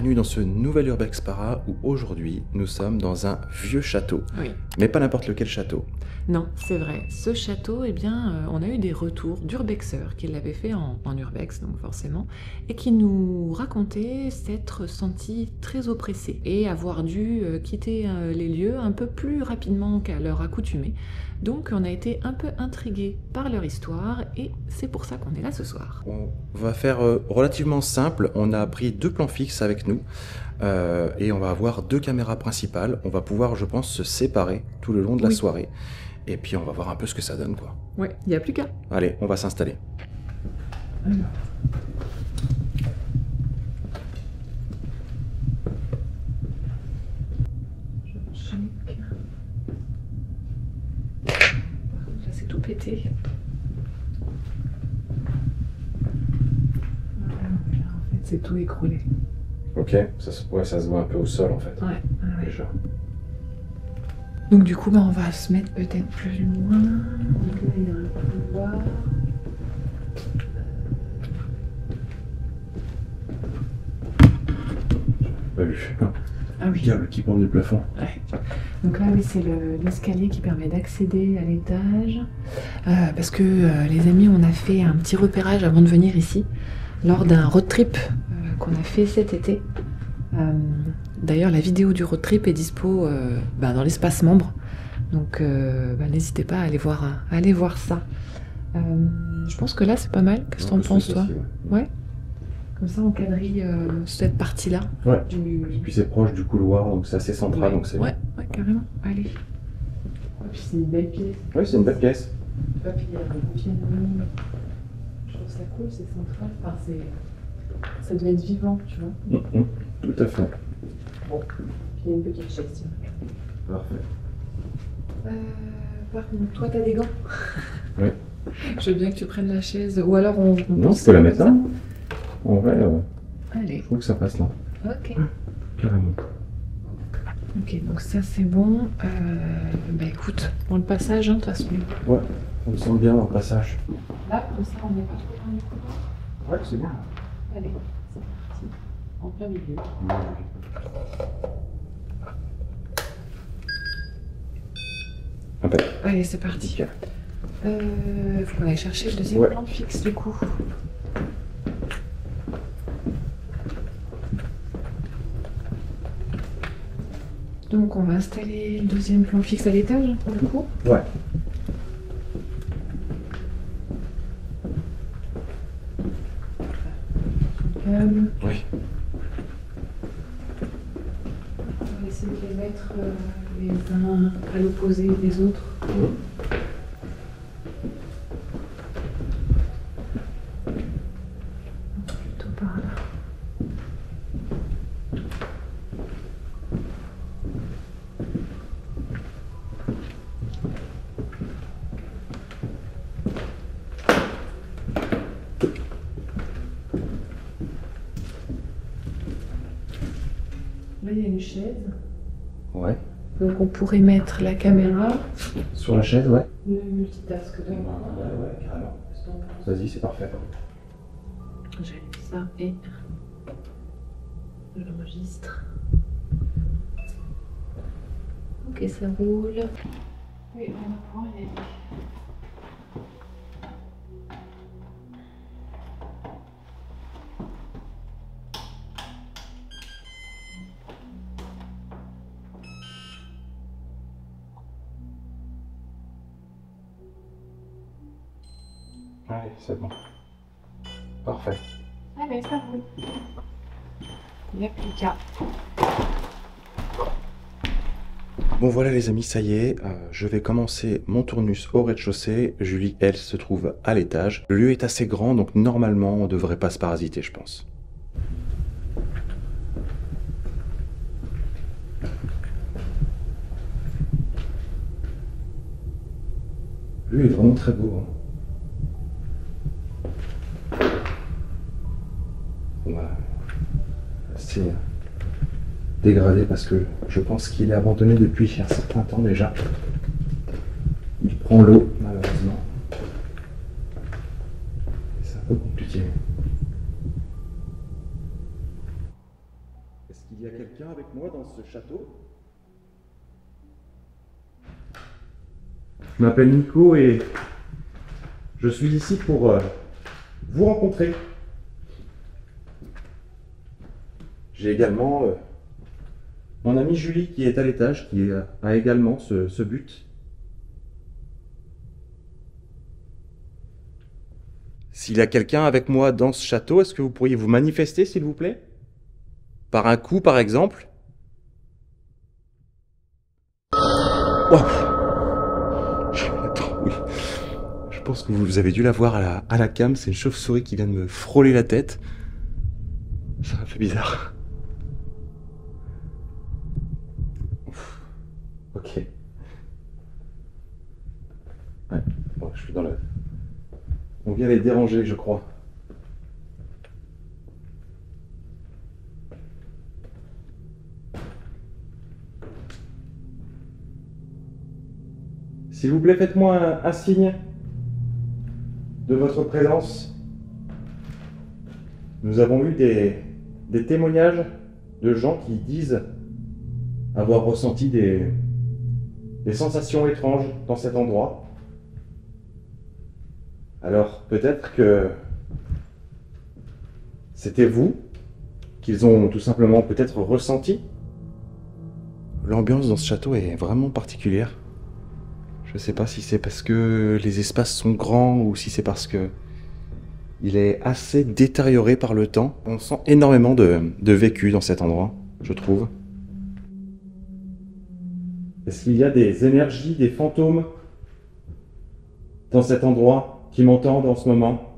bienvenue dans ce nouvel Urbex Para où aujourd'hui nous sommes dans un vieux château. Oui. Mais pas n'importe lequel château. Non, c'est vrai. Ce château, eh bien, on a eu des retours d'urbexeurs qui l'avaient fait en urbex, donc forcément, et qui nous racontaient s'être sentis très oppressés et avoir dû quitter les lieux un peu plus rapidement qu'à leur accoutumée. Donc on a été un peu intrigués par leur histoire et c'est pour ça qu'on est là ce soir. On va faire relativement simple. On a pris 2 plans fixes avec nous et on va avoir 2 caméras principales. On va pouvoir, je pense, se séparer tout le long de la soirée. Et puis on va voir un peu ce que ça donne, quoi. Ouais, il n'y a plus qu'à. Allez, on va s'installer. Alors. Je check. Là, c'est tout pété. Voilà, en fait, c'est tout écroulé. Ok, ça se voit un peu au sol en fait. Ouais. Déjà. Donc du coup, on va se mettre peut-être plus loin. Donc là, il y a un couloir. Pas vu. Ah oui. Câble qui pend du plafond. Ouais. Donc là, oui, c'est l'escalier qui permet d'accéder à l'étage. Parce que les amis, on a fait un petit repérage avant de venir ici, lors d'un road trip qu'on a fait cet été. D'ailleurs, la vidéo du road trip est dispo dans l'espace membre. Donc n'hésitez pas à aller voir ça. Je pense que là, c'est pas mal. Qu'est-ce que t'en penses, toi? Ouais. Comme ça, on quadrille cette partie-là. Ouais. Et puis c'est proche du couloir, donc c'est assez central. Donc c'est ouais, carrément. Allez. Et puis c'est une belle pièce. Oui, c'est une belle pièce. Puis il y a un piano. Je trouve ça cool, c'est central. Enfin, ça devait être vivant, tu vois. Tout à fait. Bon. Puis il y a une petite chaise, tiens. Parfait. Par contre, toi, t'as des gants? Oui. Je veux bien que tu prennes la chaise. Ou alors on Non, tu peux la mettre là. En vrai, allez. je trouve que ça passe là. Ok. Carrément. Ok, donc ça c'est bon. Écoute, dans le passage, de toute façon. Ouais, on me sent bien dans le passage. Là, comme ça, on n'est pas trop dans le couloir. Ouais, c'est bien. Allez, c'est parti. En plein milieu. Allez, c'est parti. Faut qu'on aille chercher le deuxième plan fixe du coup. Donc on va installer le deuxième plan fixe à l'étage du coup. Ouais. Oui. On va essayer de les mettre les uns à l'opposé des autres. Plutôt par là. Là, il y a une chaise. Ouais. Donc, on pourrait mettre la caméra. Sur la chaise, ouais. Le multitask de moi. Ouais, carrément. Vas-y, c'est parfait. J'allume ça et j'enregistre. Ok, ça roule. Oui, on va pouvoir y aller. Allez, c'est bon. Parfait. Allez, ça roule. Il n'y a plus qu'à. Bon voilà les amis, ça y est, je vais commencer mon tournus au rez-de-chaussée. Julie, elle, se trouve à l'étage. Le lieu est assez grand, donc normalement on devrait pas se parasiter, je pense. Le lieu est vraiment très beau. Voilà. C'est dégradé parce que je pense qu'il est abandonné depuis un certain temps déjà. Il prend l'eau, malheureusement. C'est un peu compliqué. moi dans ce château. Je m'appelle Nico et je suis ici pour vous rencontrer. J'ai également mon amie Julie qui est à l'étage, qui a également ce but. S'il y a quelqu'un avec moi dans ce château, est-ce que vous pourriez vous manifester, s'il vous plaît? Par un coup, par exemple? Oh. Attends, oui. Je pense que vous avez dû la voir à la cam, c'est une chauve-souris qui vient de me frôler la tête. Ça m'a fait bizarre. Ouf. Ok. Ouais, bon, je suis dans le... On vient les déranger, je crois. S'il vous plaît, faites-moi un signe de votre présence. Nous avons eu des témoignages de gens qui disent avoir ressenti des sensations étranges dans cet endroit. Alors, peut-être que c'était vous qu'ils ont tout simplement peut-être ressenti. L'ambiance dans ce château est vraiment particulière. Je ne sais pas si c'est parce que les espaces sont grands ou si c'est parce que il est assez détérioré par le temps. On sent énormément de vécu dans cet endroit, je trouve. Est-ce qu'il y a des énergies, des fantômes dans cet endroit qui m'entendent en ce moment?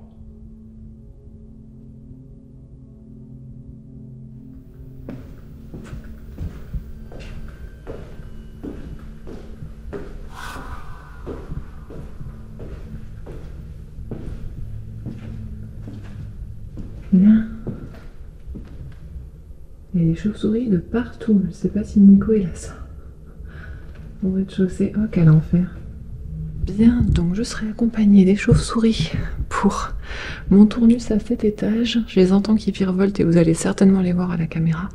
Là. Il y a des chauves-souris de partout. Je ne sais pas si Nico il a ça. Au rez-de-chaussée. Oh, quel enfer. Bien, donc je serai accompagnée des chauves-souris pour mon tournus à cet étage. Je les entends qui virevoltent et vous allez certainement les voir à la caméra.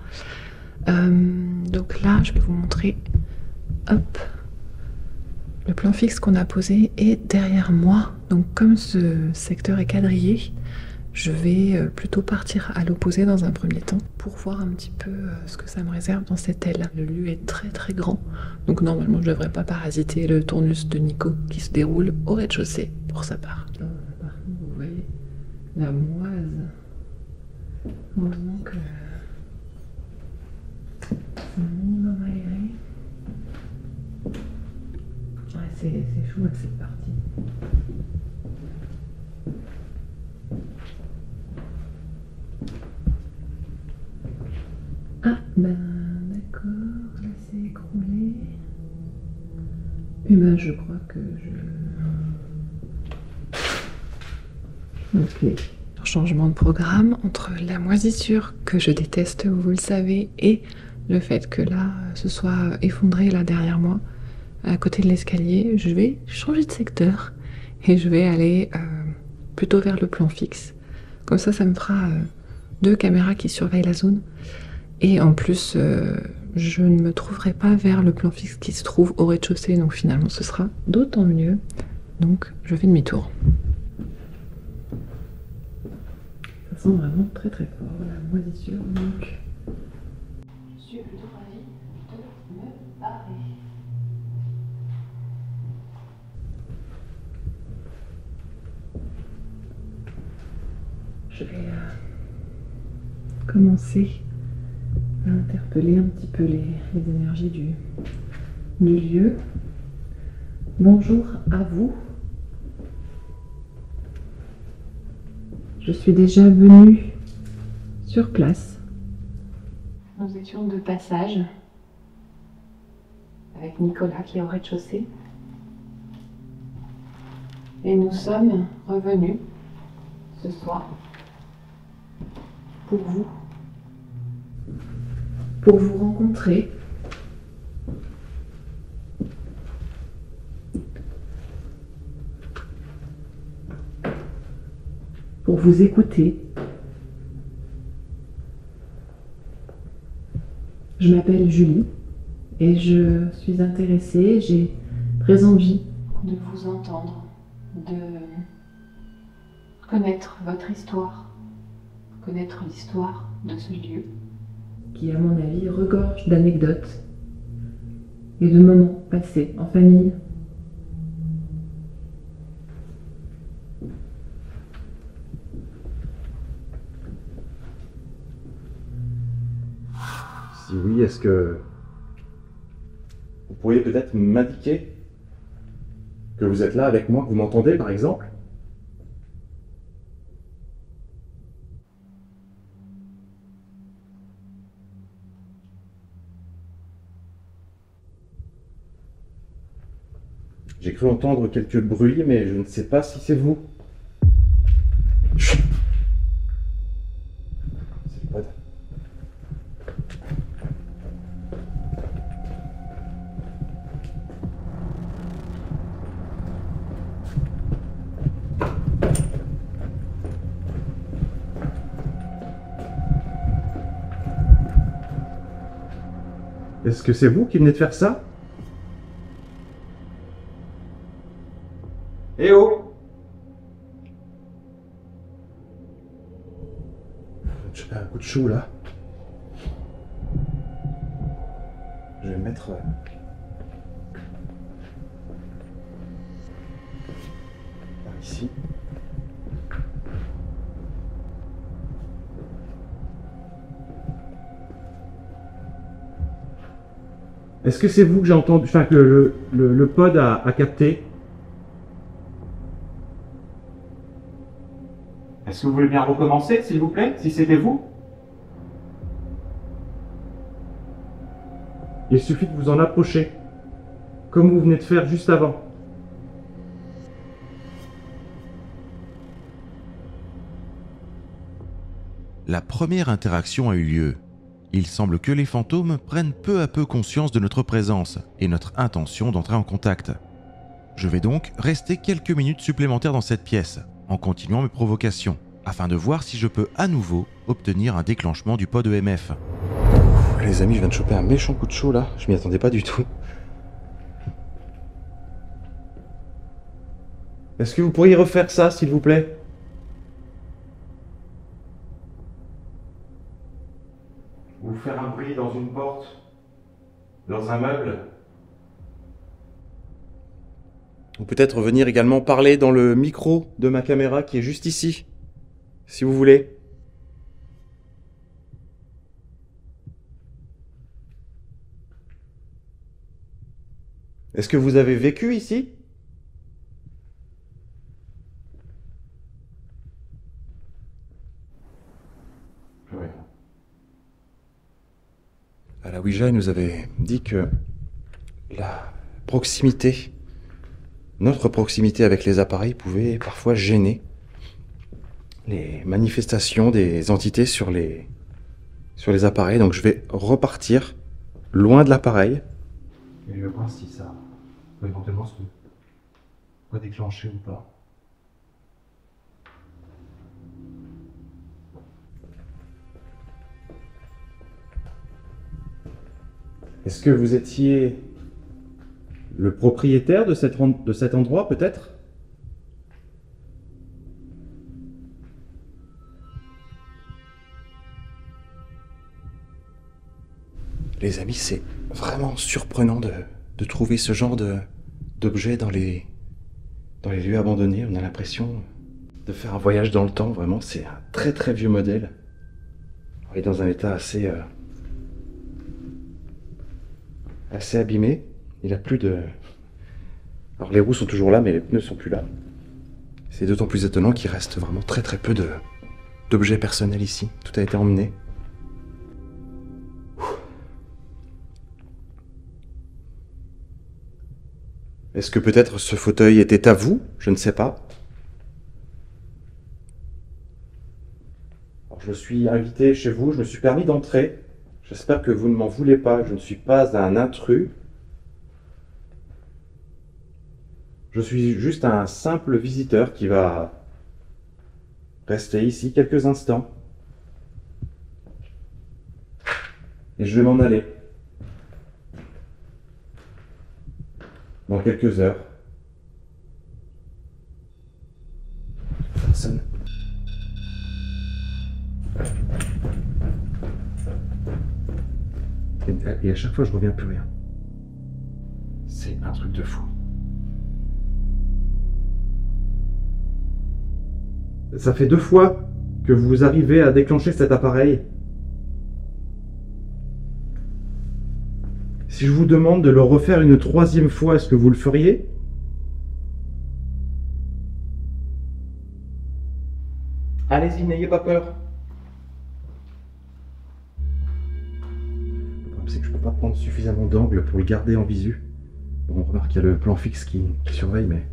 Donc là, je vais vous montrer, hop, le plan fixe qu'on a posé est derrière moi. Donc comme ce secteur est quadrillé, je vais plutôt partir à l'opposé dans un premier temps pour voir un petit peu ce que ça me réserve dans cette aile. Le lieu est très très grand, donc normalement je ne devrais pas parasiter le tournus de Nico qui se déroule au rez-de-chaussée pour sa part. Là, par contre, vous voyez la moise. Heureusement que c'est un minimum aéré. Ouais, c'est chaud avec cette partie. Ah, ben d'accord, là c'est écroulé. Et ben je crois que je... Ok. Changement de programme entre la moisissure que je déteste, vous le savez, et le fait que là, ce soit effondré là derrière moi, à côté de l'escalier, je vais changer de secteur et je vais aller plutôt vers le plan fixe. Comme ça me fera 2 caméras qui surveillent la zone. Et en plus, je ne me trouverai pas vers le plan fixe qui se trouve au rez-de-chaussée, donc finalement ce sera d'autant mieux. Donc je fais demi-tour. Ça sent vraiment très très fort, la moisissure, donc je suis plutôt ravie de me barrer. Je vais commencer à interpeller un petit peu les énergies du lieu. Bonjour à vous. Je suis déjà venue sur place. Nous étions de passage avec Nicolas qui est au rez-de-chaussée. Et nous sommes revenus ce soir pour vous rencontrer. Pour vous écouter. Je m'appelle Julie et je suis intéressée, j'ai très envie de vous entendre, de connaître votre histoire, connaître l'histoire de ce lieu qui, à mon avis, regorge d'anecdotes et de moments passés en famille. Si oui, est-ce que vous pourriez peut-être m'indiquer que vous êtes là avec moi, que vous m'entendez par exemple? J'ai cru entendre quelques bruits, mais je ne sais pas si c'est vous. Chut. C'est le pod. Est-ce que c'est vous qui venez de faire ça? Eh oh! Je fais un coup de chaud là. Je vais me mettre par ici. Est-ce que c'est vous que j'ai entendu, enfin que le pod a capté? Est-ce que vous voulez bien recommencer, s'il vous plaît, si c'était vous? Il suffit de vous en approcher, comme vous venez de faire juste avant. La première interaction a eu lieu. Il semble que les fantômes prennent peu à peu conscience de notre présence et notre intention d'entrer en contact. Je vais donc rester quelques minutes supplémentaires dans cette pièce, en continuant mes provocations, afin de voir si je peux à nouveau obtenir un déclenchement du pod EMF. Les amis, je viens de choper un méchant coup de chaud là, je m'y attendais pas du tout. Est-ce que vous pourriez refaire ça, s'il vous plaît? Ou faire un bruit dans une porte, dans un meuble. Ou peut-être venir également parler dans le micro de ma caméra qui est juste ici, si vous voulez. Est-ce que vous avez vécu ici? Oui. À la Ouija, il nous avait dit que la proximité, notre proximité avec les appareils pouvait parfois gêner les manifestations des entités sur les appareils. Donc je vais repartir loin de l'appareil. Et je vais voir si ça peut éventuellement se déclencher ou pas. Est-ce que vous étiez le propriétaire de cet endroit, peut-être? Les amis, c'est vraiment surprenant de trouver ce genre d'objet dans les lieux abandonnés. On a l'impression de faire un voyage dans le temps, vraiment. C'est un très très vieux modèle. Il est dans un état assez abîmé. Il a plus de... Alors les roues sont toujours là, mais les pneus sont plus là. C'est d'autant plus étonnant qu'il reste vraiment très très peu d'objets personnels ici. Tout a été emmené. Est-ce que peut-être ce fauteuil était à vous? Je ne sais pas. Alors, je suis invité chez vous, je me suis permis d'entrer. J'espère que vous ne m'en voulez pas, je ne suis pas un intrus. Je suis juste un simple visiteur qui va rester ici quelques instants. Et je vais m'en aller. dans quelques heures. Personne. Et à chaque fois, je reviens plus rien. C'est un truc de fou. Ça fait 2 fois que vous arrivez à déclencher cet appareil. Si je vous demande de le refaire une 3e fois, est-ce que vous le feriez? Allez-y, n'ayez pas peur. Le problème, c'est que je peux pas prendre suffisamment d'angle pour le garder en visu. Bon, on remarque qu'il y a le plan fixe qui surveille, mais...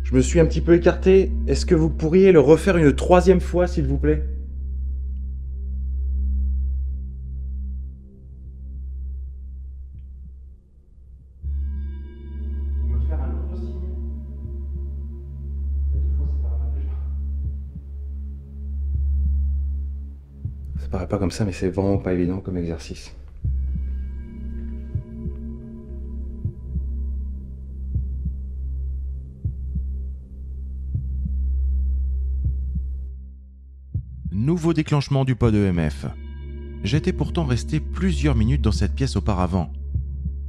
Je me suis un petit peu écarté. Est-ce que vous pourriez le refaire une 3e fois, s'il vous plaît? Ça paraît pas comme ça, mais c'est vraiment pas évident comme exercice. Nouveau déclenchement du pod EMF. J'étais pourtant resté plusieurs minutes dans cette pièce auparavant.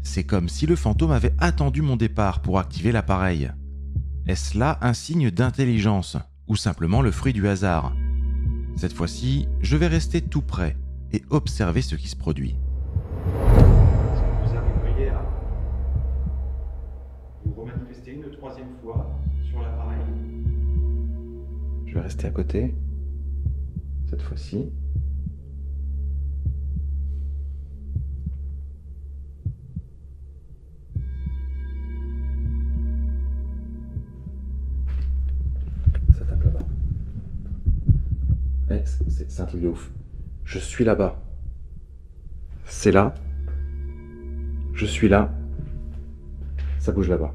C'est comme si le fantôme avait attendu mon départ pour activer l'appareil. Est-ce là un signe d'intelligence ou simplement le fruit du hasard? Cette fois-ci, je vais rester tout près et observer ce qui se produit. Est-ce que vous arriveriez à vous remanifester une 3e fois sur l'appareil? Je vais rester à côté. Cette fois-ci. Ça tape là-bas. C'est un truc de ouf. Je suis là-bas. C'est là. Je suis là. Ça bouge là-bas.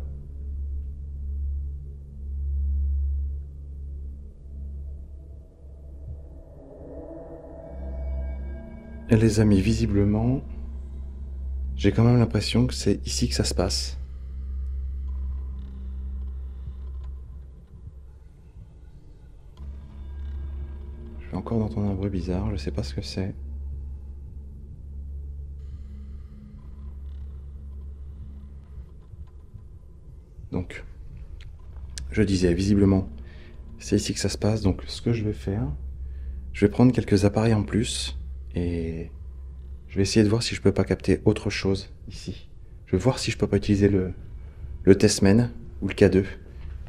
Et les amis, visiblement, j'ai quand même l'impression que c'est ici que ça se passe. Je vais encore d'entendre un bruit bizarre, je sais pas ce que c'est. Donc, je disais, visiblement, c'est ici que ça se passe. Donc, ce que je vais faire, je vais prendre quelques appareils en plus. Et je vais essayer de voir si je peux pas capter autre chose ici. Je vais voir si je peux pas utiliser le Testman ou le K2.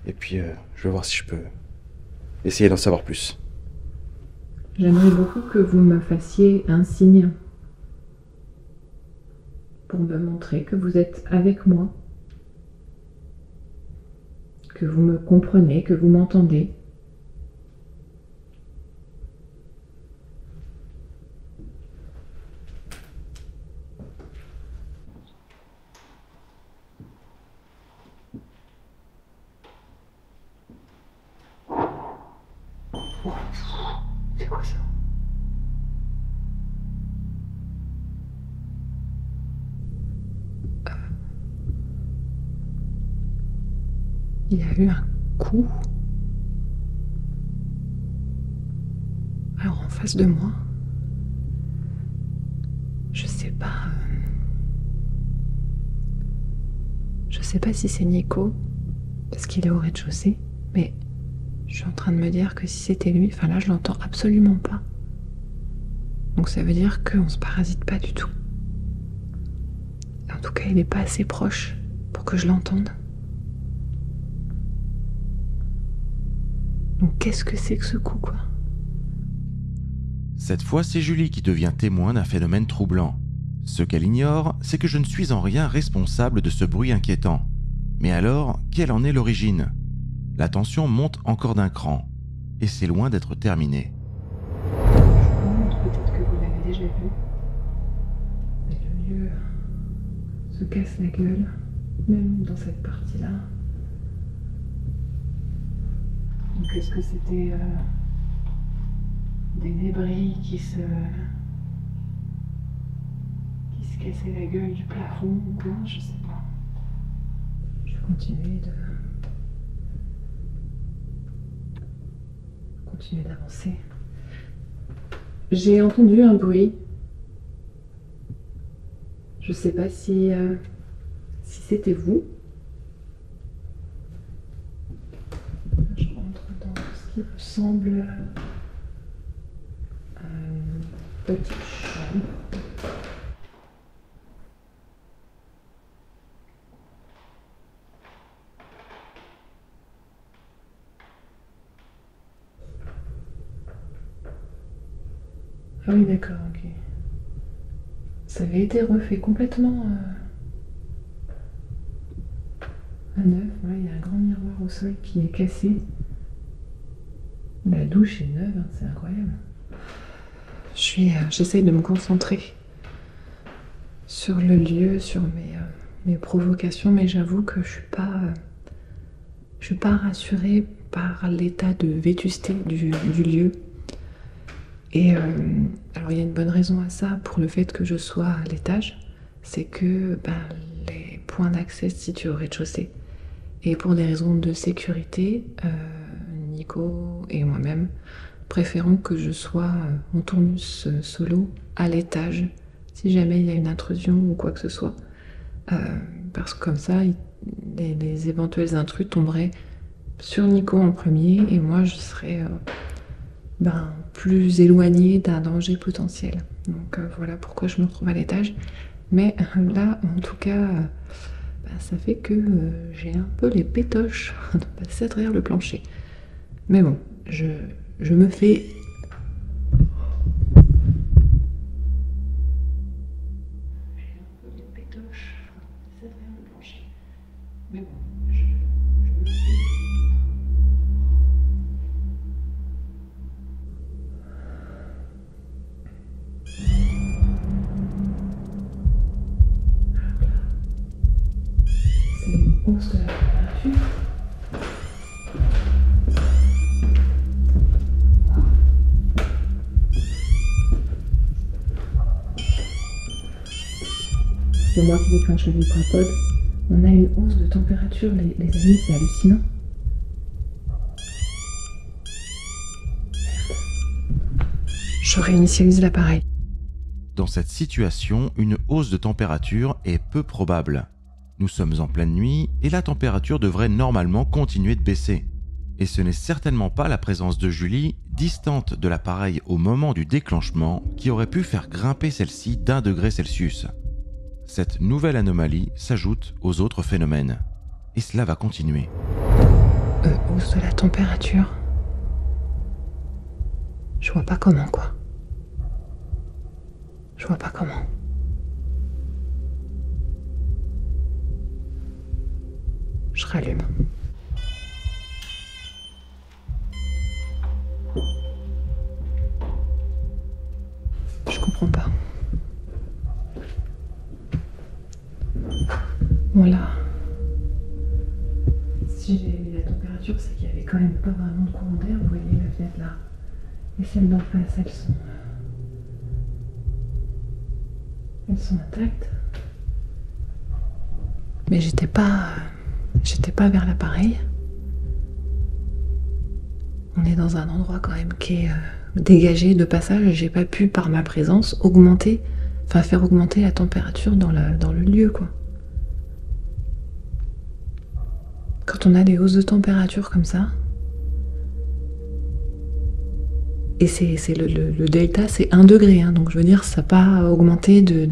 Et puis je vais voir si je peux essayer d'en savoir plus. J'aimerais beaucoup que vous me fassiez un signe pour me montrer que vous êtes avec moi, que vous me comprenez, que vous m'entendez. C'est quoi ça? Il y a eu un coup. Alors en face de moi, je sais pas. Je sais pas si c'est Nico, parce qu'il est au rez-de-chaussée, mais je suis en train de me dire que si c'était lui, enfin là je l'entends absolument pas. Donc ça veut dire qu'on se parasite pas du tout. En tout cas, il est pas assez proche pour que je l'entende. Donc qu'est-ce que c'est que ce coup, quoi? Cette fois, c'est Julie qui devient témoin d'un phénomène troublant. Ce qu'elle ignore, c'est que je ne suis en rien responsable de ce bruit inquiétant. Mais alors, quelle en est l'origine? La tension monte encore d'un cran, et c'est loin d'être terminé. Peut-être que vous l'avez déjà vu. Mais le vieux se casse la gueule, même dans cette partie-là. Donc est-ce que c'était des débris qui se casser la gueule du plafond ou quoi, je sais pas. Je vais continuer d'avancer. J'ai entendu un bruit. Je sais pas si c'était vous. Je rentre dans ce qui ressemble à une petite chambre. Ah oui, d'accord, ok. Ça avait été refait complètement à neuf. Ouais, il y a un grand miroir au sol qui est cassé. La douche est neuve, hein, c'est incroyable. J'essaye de me concentrer sur le lieu, sur mes provocations, mais j'avoue que je suis pas rassurée par l'état de vétusté du lieu. Et alors il y a une bonne raison à ça, pour le fait que je sois à l'étage, c'est que les points d'accès se situent au rez-de-chaussée. Et pour des raisons de sécurité, Nico et moi-même préférons que je sois en tournus solo à l'étage, si jamais il y a une intrusion ou quoi que ce soit. Parce que comme ça, les éventuels intrus tomberaient sur Nico en premier, et moi je serais plus éloignée d'un danger potentiel. Donc voilà pourquoi je me retrouve à l'étage. Mais là, en tout cas, ça fait que j'ai un peu les pétoches de passer à travers le plancher. Mais bon, je me fais... J'ai un peu les pétoches de passer à travers le plancher. Mais bon, je me fais... C'est une hausse de la température. C'est moi qui déclenche le vibropod. On a une hausse de température, les amis, c'est hallucinant. Merde. Je réinitialise l'appareil. Dans cette situation, une hausse de température est peu probable. Nous sommes en pleine nuit et la température devrait normalement continuer de baisser. Et ce n'est certainement pas la présence de Julie, distante de l'appareil au moment du déclenchement, qui aurait pu faire grimper celle-ci d'1 degré Celsius. Cette nouvelle anomalie s'ajoute aux autres phénomènes. Et cela va continuer. Hausse de la température. Je vois pas comment, quoi. Je vois pas comment. Je rallume. Je comprends pas. Voilà. Si j'ai mis la température, c'est qu'il y avait quand même pas vraiment de courant d'air. Vous voyez la fenêtre là. Et celles d'en face, elles sont intactes. Mais j'étais pas vers l'appareil. On est dans un endroit quand même qui est dégagé de passage. J'ai pas pu, par ma présence, faire augmenter la température dans le lieu, quoi. Quand on a des hausses de température comme ça, et c'est le delta, c'est 1 degré, hein, donc je veux dire, ça n'a pas augmenté de...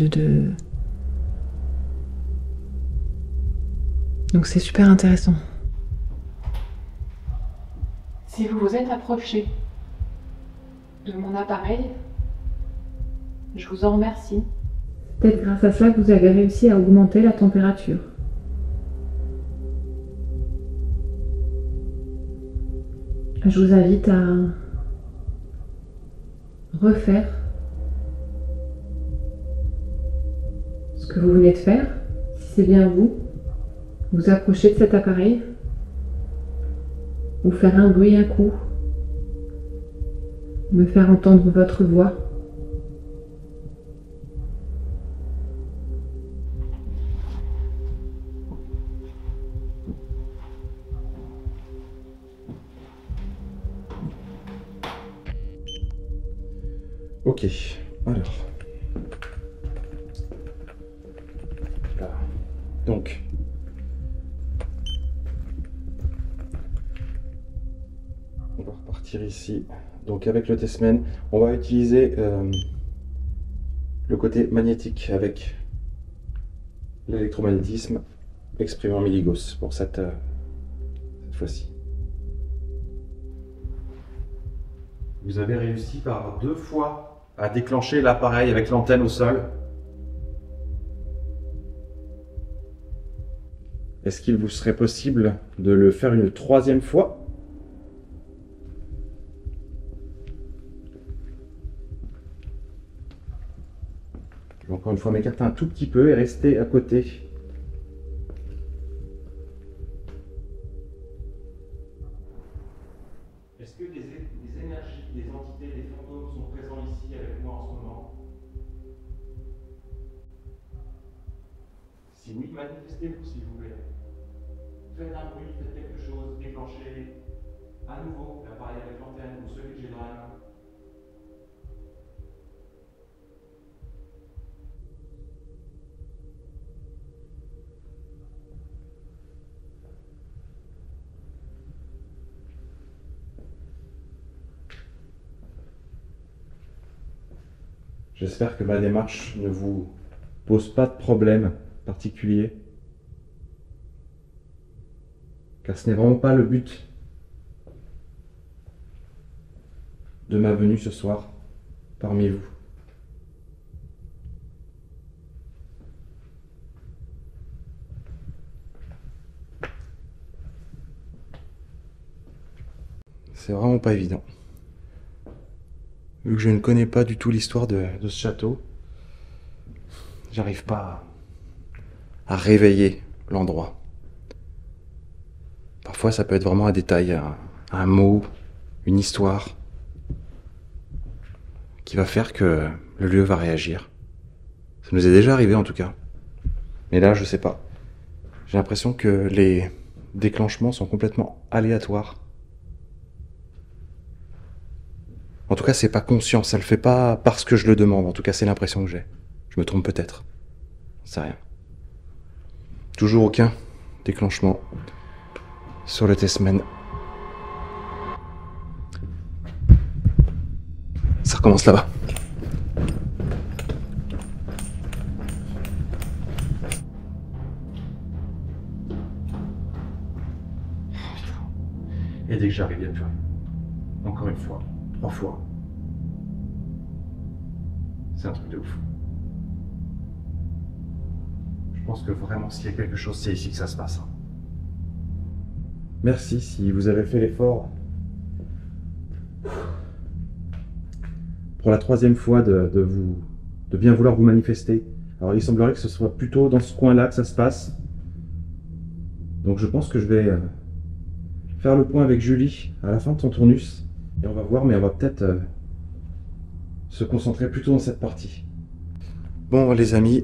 Donc c'est super intéressant. Si vous vous êtes approché de mon appareil, je vous en remercie. C'est peut-être grâce à ça que vous avez réussi à augmenter la température. Je vous invite à refaire ce que vous venez de faire, si c'est bien vous approcher de cet appareil, ou faire un bruit un coup, me faire entendre votre voix. Ok, alors. Là. Donc. On va repartir ici. Donc avec le Testament, on va utiliser le côté magnétique avec l'électromagnétisme exprimé en milligauss pour cette fois-ci. Vous avez réussi par 2 fois à déclencher l'appareil avec l'antenne au sol. Est-ce qu'il vous serait possible de le faire une 3e fois ? Je vais encore une fois m'écarter un tout petit peu et rester à côté. Est-ce que les énergies, les entités, les fantômes sont présents ici avec moi en ce moment? Si oui, manifestez-vous s'il vous plaît. Faites un bruit, faites quelque chose, déclenchez à nouveau l'appareil avec l'antenne ou celui que j'ai dans la main. J'espère que ma démarche ne vous pose pas de problème particulier. Car ce n'est vraiment pas le but de ma venue ce soir parmi vous. C'est vraiment pas évident. Vu que je ne connais pas du tout l'histoire de ce château, j'arrive pas à réveiller l'endroit. Parfois ça peut être vraiment un détail, un mot, une histoire qui va faire que le lieu va réagir. Ça nous est déjà arrivé en tout cas. Mais là je sais pas. J'ai l'impression que les déclenchements sont complètement aléatoires. En tout cas, c'est pas conscient, ça le fait pas parce que je le demande. En tout cas, c'est l'impression que j'ai. Je me trompe peut-être. C'est rien. Toujours aucun déclenchement sur le Testament. Ça recommence là-bas. Oh, putain. Et dès que j'arrive, il n'y a plus rien. Encore une fois. 3 fois. C'est un truc de ouf. Je pense que vraiment, s'il y a quelque chose, c'est ici que ça se passe. Merci si vous avez fait l'effort pour la 3e fois de bien vouloir vous manifester. Alors il semblerait que ce soit plutôt dans ce coin-là que ça se passe. Donc je pense que je vais faire le point avec Julie à la fin de ton tournus. Et on va voir, mais on va peut-être se concentrer plutôt dans cette partie. Bon les amis,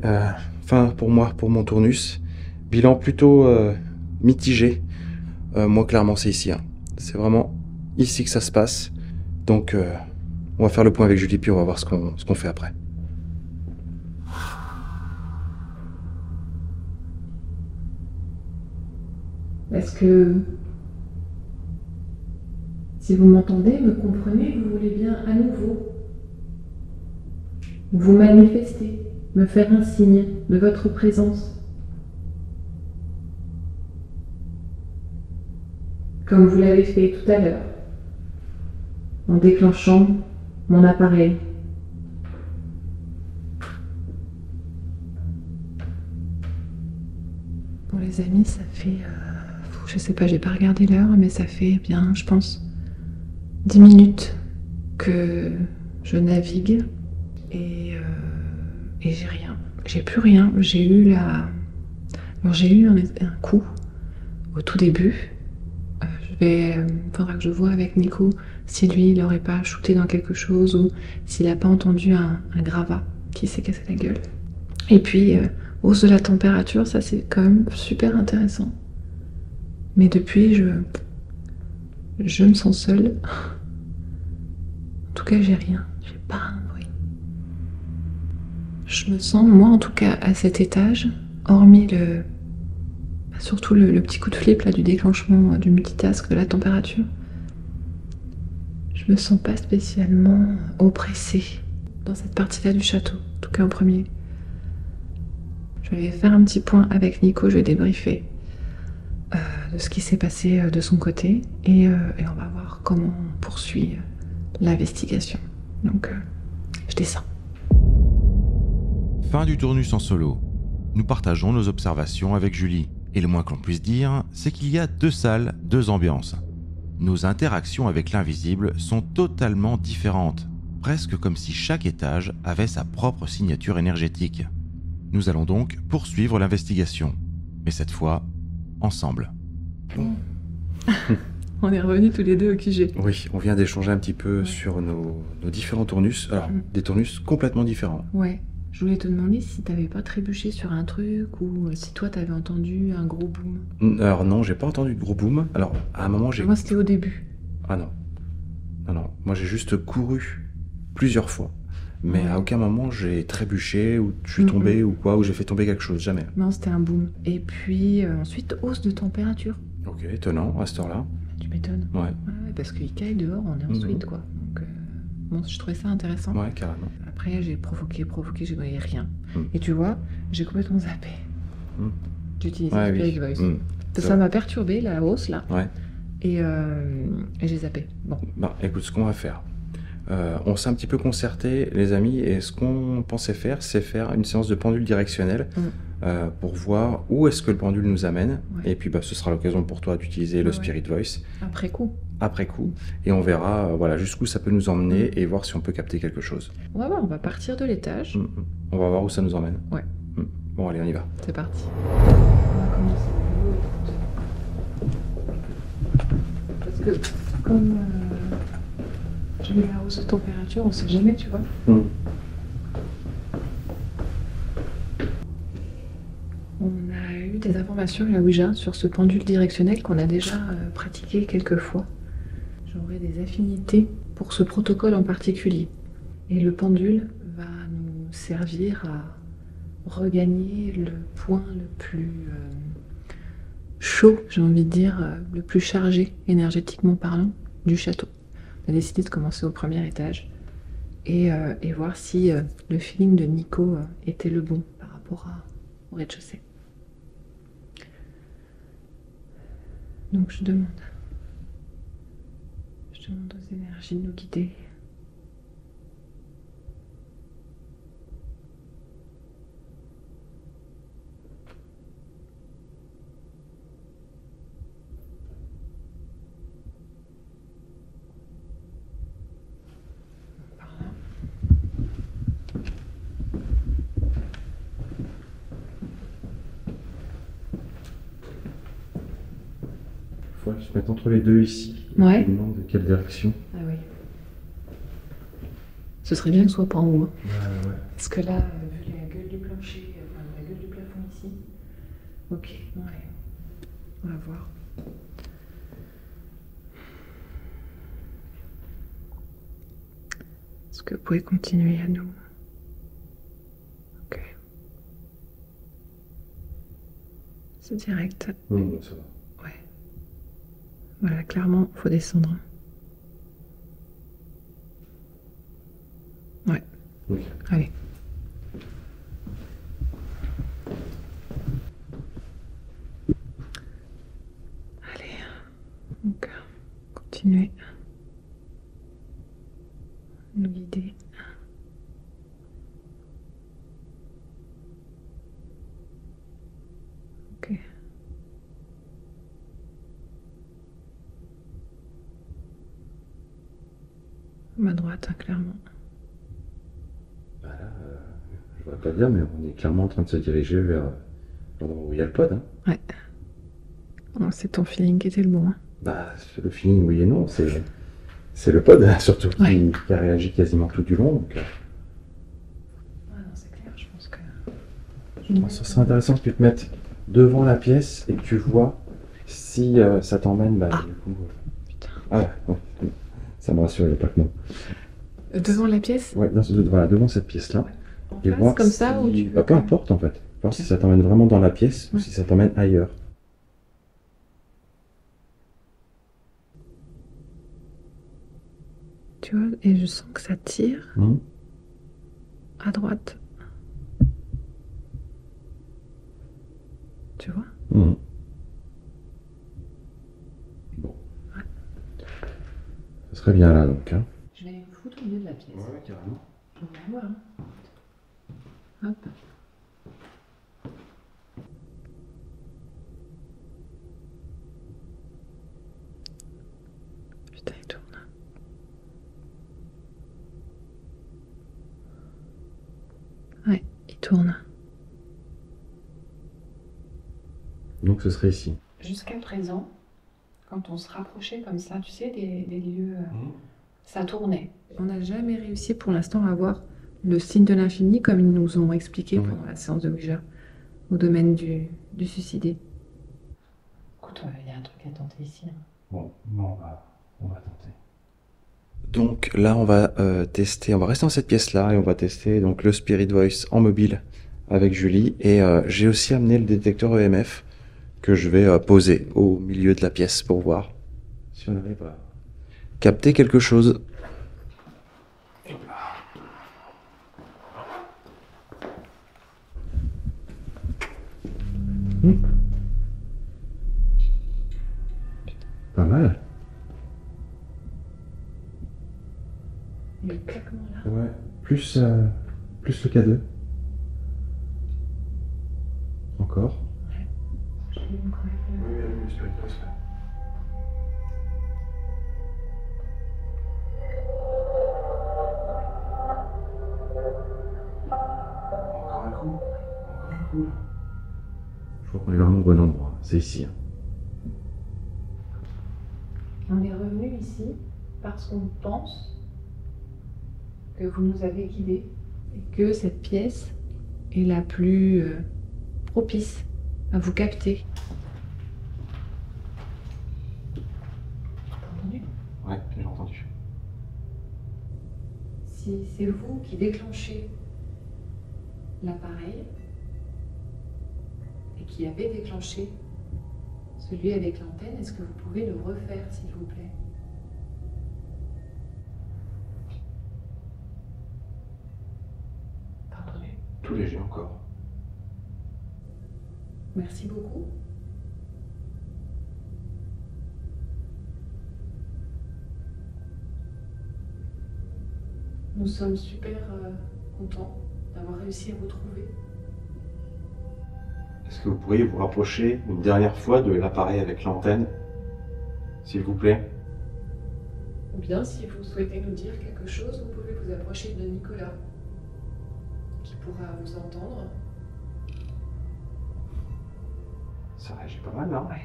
fin pour moi, pour mon tournus. Bilan plutôt mitigé. Moi clairement c'est ici. Hein. C'est vraiment ici que ça se passe. Donc on va faire le point avec Julie, puis on va voir ce qu'on fait après. Est-ce que, si vous m'entendez, me comprenez, vous voulez bien à nouveau vous manifester, me faire un signe de votre présence? Comme vous l'avez fait tout à l'heure, en déclenchant mon appareil. Bon les amis, ça fait, je sais pas, j'ai pas regardé l'heure, mais ça fait bien, je pense, 10 minutes que je navigue et j'ai rien, j'ai plus rien. J'ai eu un coup au tout début. Faudra que je vois avec Nico si lui il aurait pas shooté dans quelque chose ou s'il a pas entendu un gravat qui s'est cassé la gueule. Et puis hausse de la température, ça c'est quand même super intéressant. Mais depuis je me sens seule. En tout cas j'ai rien, j'ai pas un bruit. Je me sens, moi en tout cas, à cet étage, hormis surtout le petit coup de flip là, du déclenchement du multitask, de la température, je me sens pas spécialement oppressée dans cette partie-là du château, en tout cas en premier. Je vais faire un petit point avec Nico, je vais débriefer de ce qui s'est passé de son côté et on va voir comment on poursuit l'investigation. Donc, je descends. Fin du tournus en solo. Nous partageons nos observations avec Julie. Et le moins que l'on puisse dire, c'est qu'il y a 2 salles, 2 ambiances. Nos interactions avec l'invisible sont totalement différentes, presque comme si chaque étage avait sa propre signature énergétique. Nous allons donc poursuivre l'investigation, mais cette fois, ensemble. On est revenus tous les deux au QG. Oui, on vient d'échanger un petit peu sur nos différents tournus. Alors, des tournus complètement différents. Ouais. Je voulais te demander si t'avais pas trébuché sur un truc ou si toi t'avais entendu un gros boom. Alors non, j'ai pas entendu de gros boom. Alors, à un moment, j'ai... Moi, c'était au début. Ah non. Non. Moi, j'ai juste couru plusieurs fois. Mais à aucun moment, j'ai trébuché ou je suis tombé ou quoi, ou j'ai fait tomber quelque chose. Jamais. Non, c'était un boom. Et puis, ensuite, hausse de température. Ok, étonnant, à cette heure-là. Tu m'étonnes. Ouais. Ouais, parce qu'il caille dehors, on est en suite, quoi. Donc, bon, je trouvais ça intéressant. Ouais, carrément. Après, j'ai provoqué, je voyais rien. Et tu vois, j'ai complètement zappé. J'utilisais Spirit Voice. Ça m'a perturbé, la hausse, là. Ouais. Et j'ai zappé. Bon. Bah, écoute, ce qu'on va faire. On s'est un petit peu concerté, les amis, et ce qu'on pensait faire, c'est faire une séance de pendule directionnelle pour voir où est-ce que le pendule nous amène. Et puis, ce sera l'occasion pour toi d'utiliser le Spirit Voice. Après coup. Et on verra jusqu'où ça peut nous emmener et voir si on peut capter quelque chose. On va voir, on va partir de l'étage. On va voir où ça nous emmène. Ouais. Bon, allez, on y va. C'est parti. On va commencer. Parce que, comme j'ai eu la hausse de température, on sait jamais, tu vois. On a eu des informations à la Ouija sur ce pendule directionnel qu'on a déjà pratiqué quelques fois. J'aurais des affinités pour ce protocole en particulier. Et le pendule va nous servir à regagner le point le plus chaud, j'ai envie de dire, le plus chargé énergétiquement parlant du château. On a décidé de commencer au premier étage et voir si le feeling de Nico était le bon par rapport au rez-de-chaussée. Donc je demande aux énergies de nous guider. Faut que je se mette entre les deux ici. Ouais. Je me demande de quelle direction. Ah oui. Ce serait bien que ce soit pas en haut. Ouais. Parce que là, vu la gueule du plancher, la gueule du plafond ici. Ok, ouais. On va voir. Est-ce que vous pouvez continuer à nous... Ok. C'est direct. Ça va. Ouais. Voilà, clairement, faut descendre. Ouais. Ok. Allez. Allez. Donc, continuez. Nous guider. Ok. Ma droite, hein, clairement. Bah là, je voudrais pas dire, mais on est clairement en train de se diriger vers l'endroit où il y a le pod. Hein. Ouais. Oh, c'est ton feeling qui était le bon. Hein. Bah, le feeling, oui et non. C'est le pod, surtout, qui a réagi quasiment tout du long. Donc, Ah non, c'est clair, je pense que... ça serait intéressant que tu te mettes devant la pièce et que tu vois si ça t'emmène. Bah, du coup, Putain. ouais. Ça me rassure, il n'y a pas que moi. Devant la pièce? Ouais, voilà, devant cette pièce-là. en Et face, voir comme ça, ou si... tu veux Bah, peu que- importe en fait. Voir si ça t'emmène vraiment dans la pièce ou Ouais. si ça t'emmène ailleurs. Tu vois, et je sens que ça tire Mhm. à droite. Tu vois? Mhm. Bon. Ouais. Ça serait bien là donc. Hein. Je vais me foutre au milieu de la pièce. Carrément. On va voir. Hop. Putain, il tourne. Ouais, il tourne. Donc ce serait ici. Jusqu'à présent, quand on se rapprochait comme ça, tu sais, des lieux, ça tournait. On n'a jamais réussi pour l'instant à avoir le signe de l'infini comme ils nous ont expliqué pendant la séance de Ouija, au domaine du suicidé. Écoute, il y a un truc à tenter ici. Hein. Bon, on va tenter. Donc là, on va tester, on va rester dans cette pièce-là et on va tester donc le Spirit Voice en mobile avec Julie. Et j'ai aussi amené le détecteur EMF que je vais poser au milieu de la pièce pour voir si on arrive à capter quelque chose. Pas mal. Il y a le claquement là. Ouais. Plus le K2. Encore. Je l'allume quand même. Oui, le Spirit Voice. Encore un coup. Encore un coup. Je crois qu'on est vraiment au bon endroit. C'est ici. Hein. On est revenu ici parce qu'on pense que vous nous avez guidés et que cette pièce est la plus propice à vous capter. T'as entendu? Ouais, j'ai entendu. Si c'est vous qui déclenchez l'appareil et qui avez déclenché celui avec l'antenne, est-ce que vous pouvez le refaire, s'il vous plaît? T'as entendu? Tout léger encore. Merci beaucoup. Nous sommes super contents d'avoir réussi à vous trouver. Est-ce que vous pourriez vous rapprocher une dernière fois de l'appareil avec l'antenne, s'il vous plaît? Ou bien, si vous souhaitez nous dire quelque chose, vous pouvez vous approcher de Nicolas, qui pourra vous entendre. Ça réagit pas mal, là. Ouais.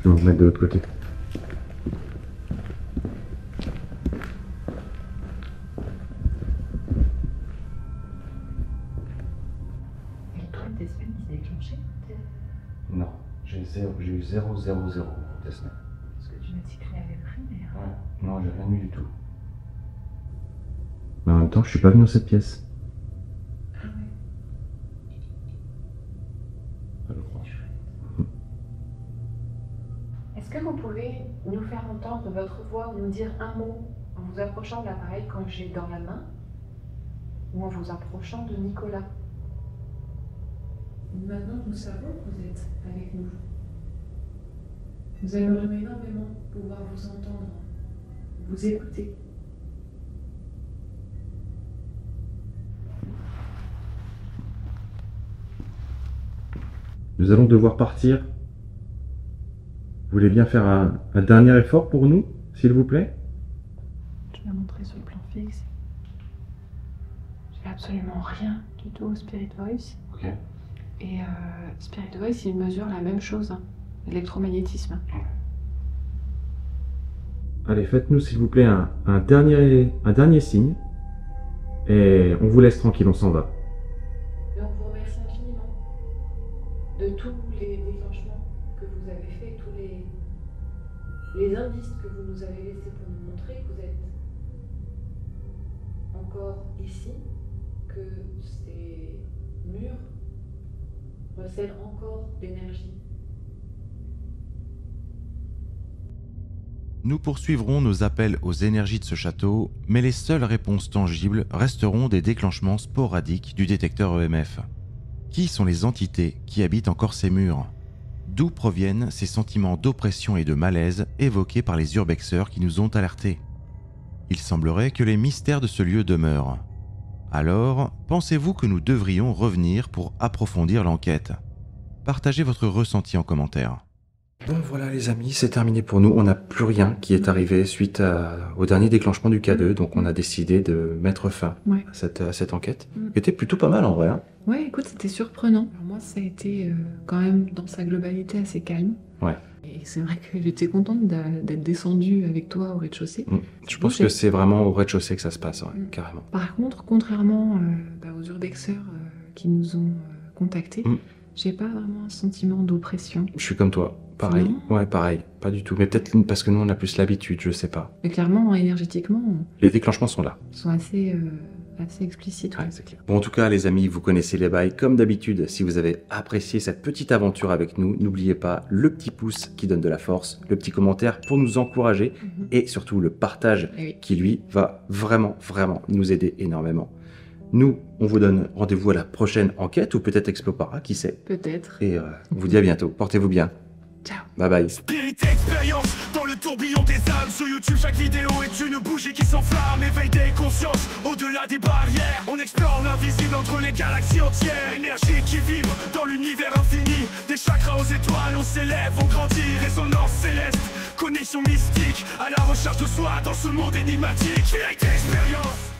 Je vais me mettre de l'autre côté. Et toi, tes semaines qui s'est déclenché? Non, j'ai eu 0, 0, 0, 0 des semaines. Parce que tu m'as dit que tu l'avais pris, mais... Ouais. Non, j'ai rien eu du tout. Mais en même temps, je suis pas venu dans cette pièce. Ah ouais. Je crois. Est-ce que vous pouvez nous faire entendre votre voix ou nous dire un mot en vous approchant de l'appareil quand j'ai dans la main ou en vous approchant de Nicolas? Maintenant, nous savons que vous êtes avec nous. Nous aimerions énormément pouvoir vous entendre, vous écouter. Nous allons devoir partir. Vous voulez bien faire un dernier effort pour nous, s'il vous plaît? Je vais montrer sur le plan fixe. J'ai absolument rien du tout au Spirit Voice. Ok. Et Spirit Voice, il mesure la même chose, hein, l'électromagnétisme. Allez, faites-nous, s'il vous plaît, un dernier signe. Et on vous laisse tranquille, on s'en va. Et on vous remercie infiniment de tous les déclenchements que vous avez faits, tous les indices que vous nous avez laissés pour nous montrer que vous êtes encore ici que ces murs recèlent encore d'énergie. Nous poursuivrons nos appels aux énergies de ce château, mais les seules réponses tangibles resteront des déclenchements sporadiques du détecteur EMF. Qui sont les entités qui habitent encore ces murs? D'où proviennent ces sentiments d'oppression et de malaise évoqués par les urbexeurs qui nous ont alertés? Il semblerait que les mystères de ce lieu demeurent. Alors, pensez-vous que nous devrions revenir pour approfondir l'enquête? Partagez votre ressenti en commentaire. Bon voilà les amis, c'est terminé pour nous. On n'a plus rien qui est arrivé suite au dernier déclenchement du K2, donc on a décidé de mettre fin à cette enquête, qui était plutôt pas mal en vrai. Hein. Ouais, écoute, c'était surprenant. Alors moi, ça a été quand même dans sa globalité assez calme. Ouais. Et c'est vrai que j'étais contente d'être descendue avec toi au rez-de-chaussée. Je pense que c'est vraiment au rez-de-chaussée que ça se passe, ouais, carrément. Par contre, contrairement aux urbexeurs qui nous ont contactés, j'ai pas vraiment un sentiment d'oppression. Je suis comme toi. Pareil, ouais, pareil, pas du tout. Mais peut-être parce que nous, on a plus l'habitude, je sais pas. Mais clairement, énergétiquement, les déclenchements sont là. Ils sont assez explicites. Ouais, c'est clair. Bon, en tout cas, les amis, vous connaissez les bails. Comme d'habitude, si vous avez apprécié cette petite aventure avec nous, n'oubliez pas le petit pouce qui donne de la force, le petit commentaire pour nous encourager et surtout le partage qui, lui, va vraiment, vraiment nous aider énormément. Nous, on vous donne rendez-vous à la prochaine enquête ou peut-être Explopara, qui sait. Peut-être. Et on vous dit à bientôt. Portez-vous bien. Ciao. Bye bye. Spirit expérience dans le tourbillon des âmes. Sur YouTube, chaque vidéo est une bougie qui s'enflamme. Éveil des consciences au-delà des barrières. On explore l'invisible entre les galaxies entières. Énergie qui vibre dans l'univers infini. Des chakras aux étoiles, on s'élève, on grandit. Résonance céleste, connexion mystique. À la recherche de soi dans ce monde énigmatique. Spirit expérience.